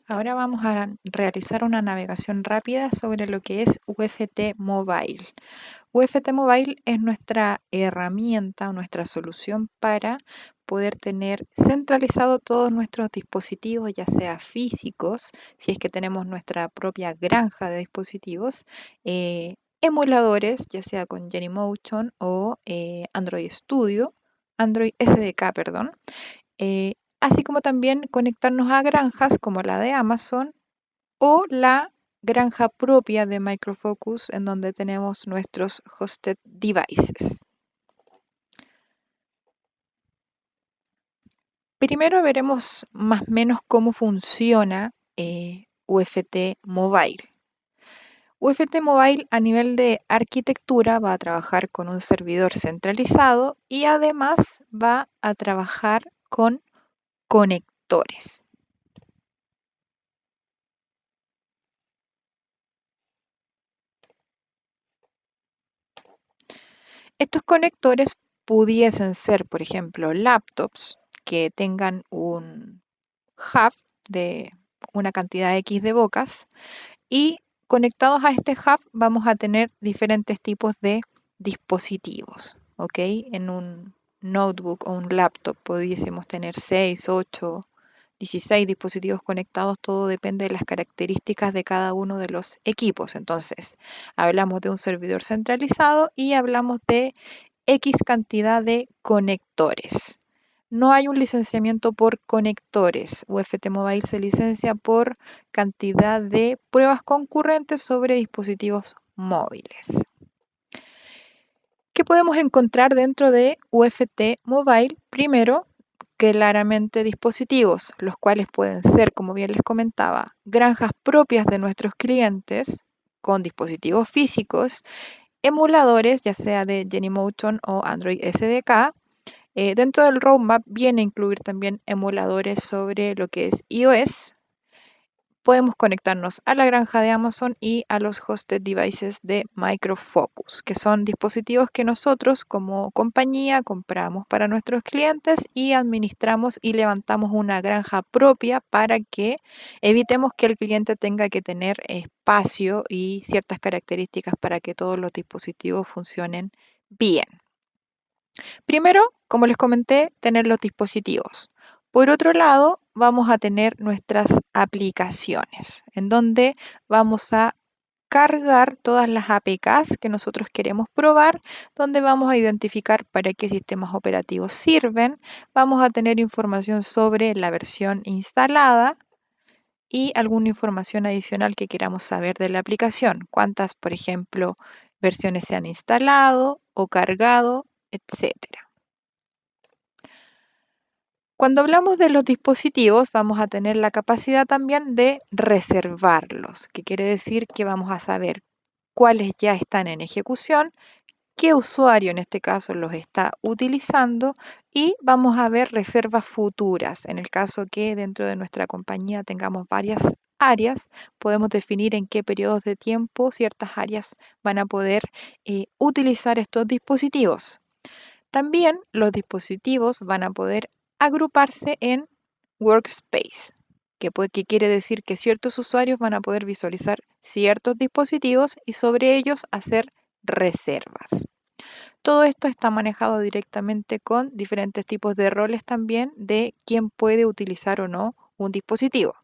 Ahora vamos a realizar una navegación rápida sobre lo que es UFT Mobile. UFT Mobile es nuestra herramienta o nuestra solución para poder tener centralizado todos nuestros dispositivos, ya sea físicos, si es que tenemos nuestra propia granja de dispositivos, emuladores, ya sea con Genymotion o Android Studio, Android SDK, perdón, así como también conectarnos a granjas como la de Amazon o la granja propia de Micro Focus en donde tenemos nuestros hosted devices. Primero veremos más o menos cómo funciona UFT Mobile. UFT Mobile a nivel de arquitectura va a trabajar con un servidor centralizado y además va a trabajar con conectores. Estos conectores pudiesen ser, por ejemplo, laptops que tengan un hub de una cantidad X de bocas y conectados a este hub vamos a tener diferentes tipos de dispositivos, ¿ok? En un notebook o un laptop pudiésemos tener 6, 8, 16 dispositivos conectados, todo depende de las características de cada uno de los equipos. Entonces, hablamos de un servidor centralizado y hablamos de X cantidad de conectores. No hay un licenciamiento por conectores. UFT Mobile se licencia por cantidad de pruebas concurrentes sobre dispositivos móviles. ¿Qué podemos encontrar dentro de UFT Mobile? Primero, claramente dispositivos, los cuales pueden ser, como bien les comentaba, granjas propias de nuestros clientes con dispositivos físicos, emuladores, ya sea de Genymotion o Android SDK. Dentro del roadmap viene a incluir también emuladores sobre lo que es iOS. Podemos conectarnos a la granja de Amazon y a los hosted devices de Micro Focus, que son dispositivos que nosotros como compañía compramos para nuestros clientes y administramos y levantamos una granja propia para que evitemos que el cliente tenga que tener espacio y ciertas características para que todos los dispositivos funcionen bien. Primero, como les comenté, tener los dispositivos. Por otro lado, vamos a tener nuestras aplicaciones, en donde vamos a cargar todas las APKs que nosotros queremos probar, donde vamos a identificar para qué sistemas operativos sirven, vamos a tener información sobre la versión instalada y alguna información adicional que queramos saber de la aplicación, cuántas, por ejemplo, versiones se han instalado o cargado, etcétera. Cuando hablamos de los dispositivos, vamos a tener la capacidad también de reservarlos, que quiere decir que vamos a saber cuáles ya están en ejecución, qué usuario en este caso los está utilizando y vamos a ver reservas futuras. En el caso que dentro de nuestra compañía tengamos varias áreas, podemos definir en qué periodos de tiempo ciertas áreas van a poder utilizar estos dispositivos. También los dispositivos van a poder agruparse en workspace, que quiere decir que ciertos usuarios van a poder visualizar ciertos dispositivos y sobre ellos hacer reservas. Todo esto está manejado directamente con diferentes tipos de roles también de quién puede utilizar o no un dispositivo.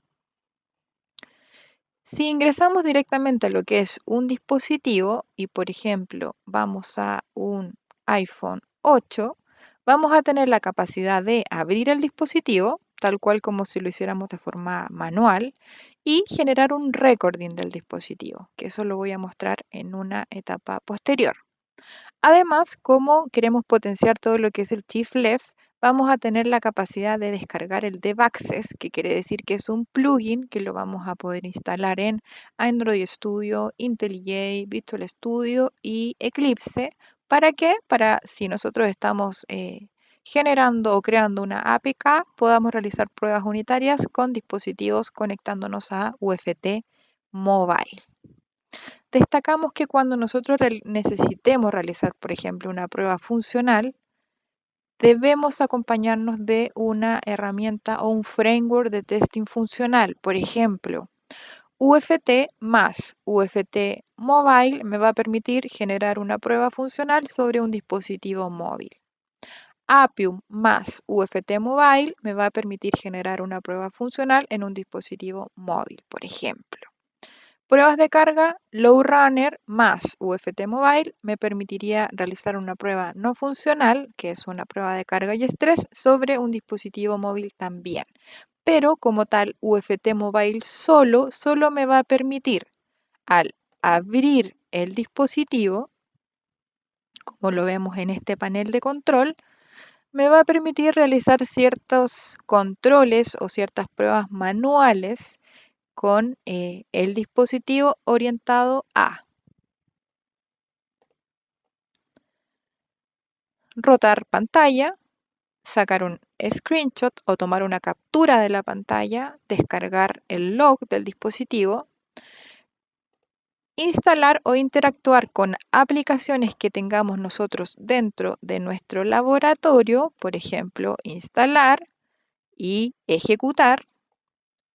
Si ingresamos directamente a lo que es un dispositivo y, por ejemplo, vamos a un iPhone 8, vamos a tener la capacidad de abrir el dispositivo, tal cual como si lo hiciéramos de forma manual, y generar un recording del dispositivo, que eso lo voy a mostrar en una etapa posterior. Además, como queremos potenciar todo lo que es el Shift Left, vamos a tener la capacidad de descargar el DevAccess, que quiere decir que es un plugin que lo vamos a poder instalar en Android Studio, IntelliJ, Visual Studio y Eclipse. ¿Para qué? Para si nosotros estamos generando o creando una APK, podamos realizar pruebas unitarias con dispositivos conectándonos a UFT Mobile. Destacamos que cuando nosotros necesitemos realizar, por ejemplo, una prueba funcional, debemos acompañarnos de una herramienta o un framework de testing funcional. Por ejemplo, UFT más UFT Mobile me va a permitir generar una prueba funcional sobre un dispositivo móvil. Appium más UFT Mobile me va a permitir generar una prueba funcional en un dispositivo móvil, por ejemplo. Pruebas de carga, LowRunner más UFT Mobile me permitiría realizar una prueba no funcional, que es una prueba de carga y estrés, sobre un dispositivo móvil también. Pero como tal, UFT Mobile solo me va a permitir, al abrir el dispositivo, como lo vemos en este panel de control, me va a permitir realizar ciertos controles o ciertas pruebas manuales con el dispositivo orientado a rotar pantalla, sacar un screenshot o tomar una captura de la pantalla, descargar el log del dispositivo, instalar o interactuar con aplicaciones que tengamos nosotros dentro de nuestro laboratorio, por ejemplo, instalar y ejecutar,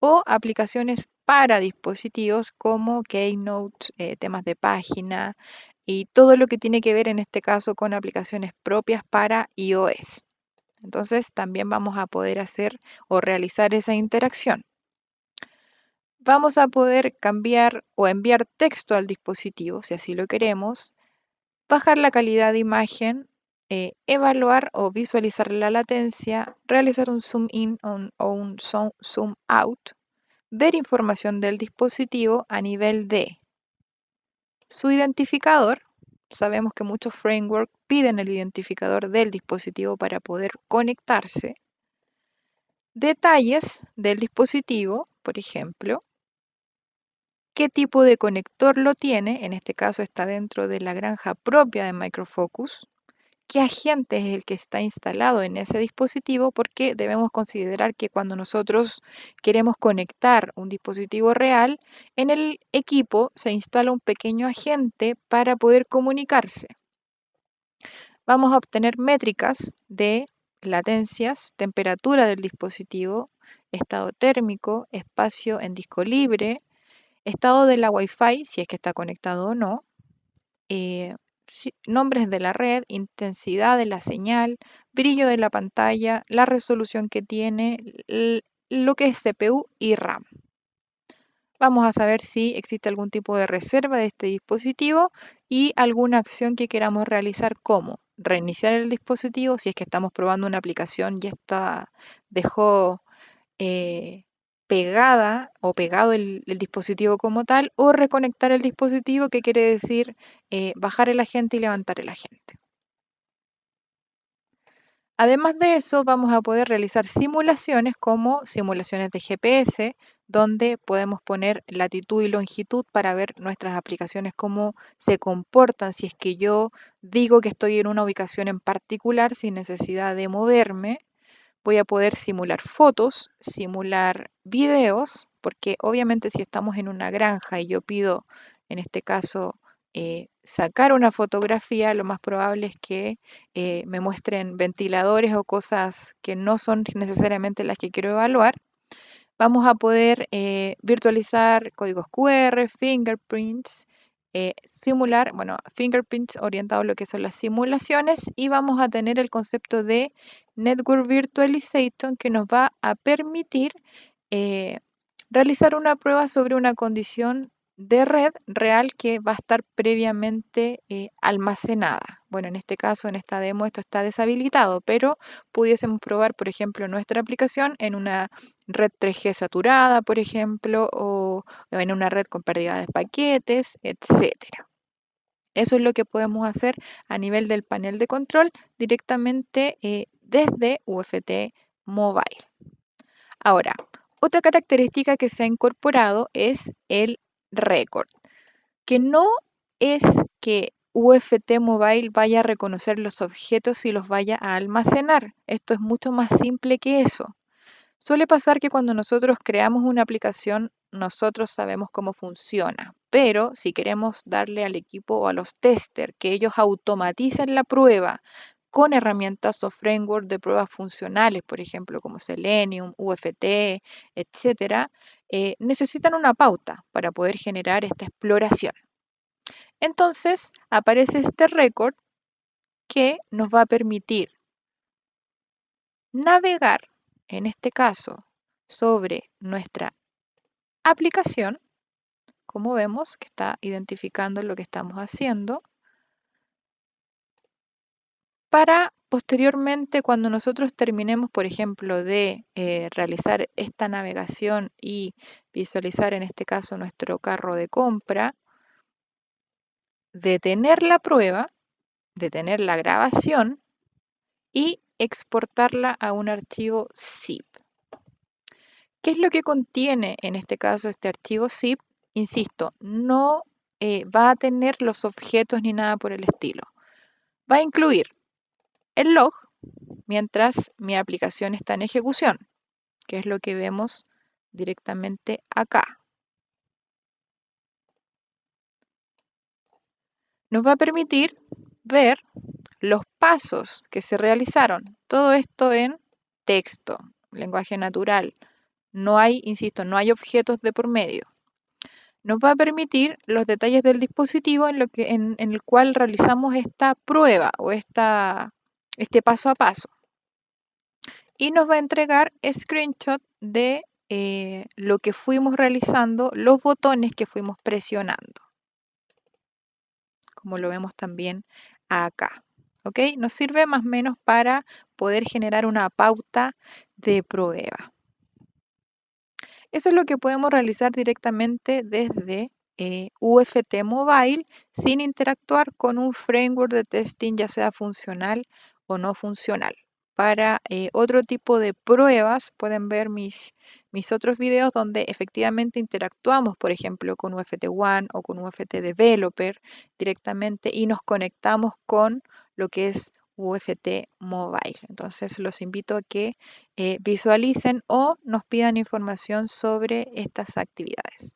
o aplicaciones para dispositivos como Keynote, temas de página y todo lo que tiene que ver en este caso con aplicaciones propias para iOS. Entonces también vamos a poder hacer o realizar esa interacción. Vamos a poder cambiar o enviar texto al dispositivo, si así lo queremos, bajar la calidad de imagen, evaluar o visualizar la latencia, realizar un zoom in o un zoom out, ver información del dispositivo a nivel de su identificador. Sabemos que muchos frameworks piden el identificador del dispositivo para poder conectarse. Detalles del dispositivo, por ejemplo, qué tipo de conector lo tiene, en este caso está dentro de la granja propia de Micro Focus, qué agente es el que está instalado en ese dispositivo, porque debemos considerar que cuando nosotros queremos conectar un dispositivo real, en el equipo se instala un pequeño agente para poder comunicarse. Vamos a obtener métricas de latencias, temperatura del dispositivo, estado térmico, espacio en disco libre, estado de la Wi-Fi, si es que está conectado o no, nombres de la red, intensidad de la señal, brillo de la pantalla, la resolución que tiene, lo que es CPU y RAM. Vamos a saber si existe algún tipo de reserva de este dispositivo y alguna acción que queramos realizar, como reiniciar el dispositivo si es que estamos probando una aplicación y esta dejó eh, pegada o pegado el dispositivo como tal, o reconectar el dispositivo, que quiere decir bajar el agente y levantar el agente. Además de eso, vamos a poder realizar simulaciones como simulaciones de GPS, donde podemos poner latitud y longitud para ver nuestras aplicaciones cómo se comportan si es que yo digo que estoy en una ubicación en particular sin necesidad de moverme. Voy a poder simular fotos, simular videos, porque obviamente si estamos en una granja y yo pido, en este caso, sacar una fotografía, lo más probable es que me muestren ventiladores o cosas que no son necesariamente las que quiero evaluar. Vamos a poder virtualizar códigos QR, fingerprints, simular, bueno, fingerprints orientado a lo que son las simulaciones, y vamos a tener el concepto de Network Virtualization, que nos va a permitir eh, realizar una prueba sobre una condición de red real que va a estar previamente almacenada. Bueno, en este caso, en esta demo, esto está deshabilitado, pero pudiésemos probar, por ejemplo, nuestra aplicación en una red 3G saturada, por ejemplo, o en una red con pérdida de paquetes, etcétera. Eso es lo que podemos hacer a nivel del panel de control directamente desde UFT Mobile. Ahora, otra característica que se ha incorporado es el record, que no es que UFT Mobile vaya a reconocer los objetos y los vaya a almacenar. Esto es mucho más simple que eso. Suele pasar que cuando nosotros creamos una aplicación, nosotros sabemos cómo funciona, pero si queremos darle al equipo o a los testers que ellos automaticen la prueba con herramientas o frameworks de pruebas funcionales, por ejemplo, como Selenium, UFT, etcétera, necesitan una pauta para poder generar esta exploración. Entonces, aparece este record que nos va a permitir navegar, en este caso, sobre nuestra aplicación, como vemos que está identificando lo que estamos haciendo, para posteriormente, cuando nosotros terminemos, por ejemplo, de realizar esta navegación y visualizar en este caso nuestro carro de compra, detener la prueba, detener la grabación y exportarla a un archivo zip. ¿Qué es lo que contiene en este caso este archivo zip? Insisto, no va a tener los objetos ni nada por el estilo. Va a incluir el log mientras mi aplicación está en ejecución, que es lo que vemos directamente acá. Nos va a permitir ver los pasos que se realizaron. Todo esto en texto, lenguaje natural. No hay, insisto, no hay objetos de por medio. Nos va a permitir los detalles del dispositivo en el cual realizamos esta prueba o este paso a paso. Y nos va a entregar screenshot de lo que fuimos realizando, los botones que fuimos presionando, como lo vemos también acá. ¿Ok? Nos sirve más o menos para poder generar una pauta de prueba. Eso es lo que podemos realizar directamente desde UFT Mobile sin interactuar con un framework de testing, ya sea funcional o no funcional. Para otro tipo de pruebas pueden ver mis otros videos donde efectivamente interactuamos, por ejemplo, con UFT One o con UFT Developer directamente y nos conectamos con lo que es UFT Mobile. Entonces los invito a que visualicen o nos pidan información sobre estas actividades.